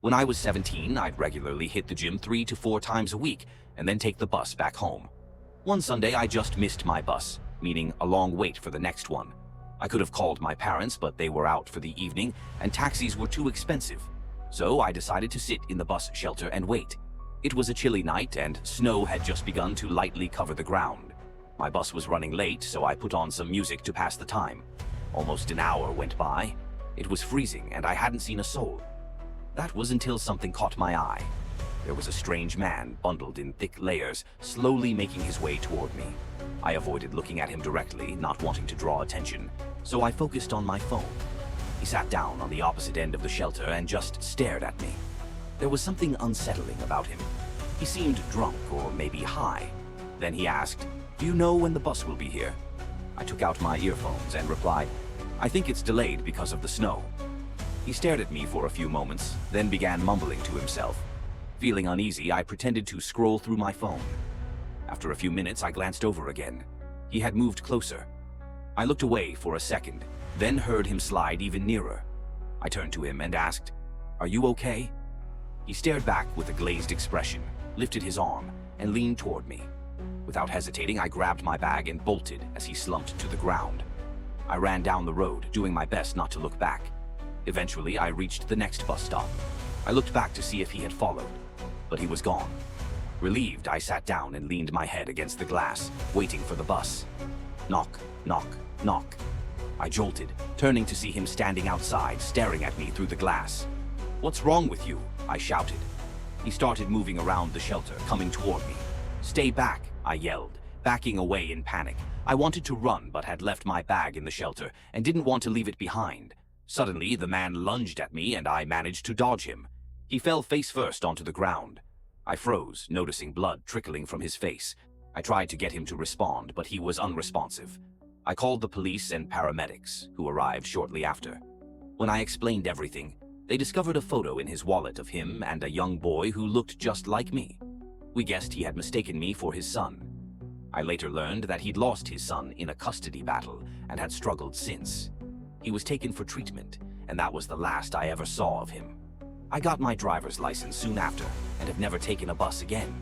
When I was 17, I'd regularly hit the gym 3 to 4 times a week and then take the bus back home. One Sunday, I just missed my bus, meaning a long wait for the next one. I could have called my parents, but they were out for the evening and taxis were too expensive. So I decided to sit in the bus shelter and wait. It was a chilly night and snow had just begun to lightly cover the ground. My bus was running late, so I put on some music to pass the time. Almost an hour went by. It was freezing and I hadn't seen a soul. That was until something caught my eye. There was a strange man, bundled in thick layers, slowly making his way toward me. I avoided looking at him directly, not wanting to draw attention, so I focused on my phone. He sat down on the opposite end of the shelter and just stared at me. There was something unsettling about him. He seemed drunk or maybe high. Then he asked, "Do you know when the bus will be here?" I took out my earphones and replied, "I think it's delayed because of the snow." He stared at me for a few moments, then began mumbling to himself. Feeling uneasy, I pretended to scroll through my phone. After a few minutes, I glanced over again. He had moved closer. I looked away for a second, then heard him slide even nearer. I turned to him and asked, "Are you okay?" He stared back with a glazed expression, lifted his arm, and leaned toward me. Without hesitating, I grabbed my bag and bolted as he slumped to the ground. I ran down the road, doing my best not to look back. Eventually, I reached the next bus stop. I looked back to see if he had followed, but he was gone. Relieved, I sat down and leaned my head against the glass, waiting for the bus. Knock, knock, knock. I jolted, turning to see him standing outside, staring at me through the glass. "What's wrong with you?" I shouted. He started moving around the shelter, coming toward me. "Stay back," I yelled, backing away in panic. I wanted to run, but had left my bag in the shelter and didn't want to leave it behind. Suddenly, the man lunged at me and I managed to dodge him. He fell face first onto the ground. I froze, noticing blood trickling from his face. I tried to get him to respond, but he was unresponsive. I called the police and paramedics, who arrived shortly after. When I explained everything, they discovered a photo in his wallet of him and a young boy who looked just like me. We guessed he had mistaken me for his son. I later learned that he'd lost his son in a custody battle and had struggled since. He was taken for treatment, and that was the last I ever saw of him. I got my driver's license soon after and have never taken a bus again.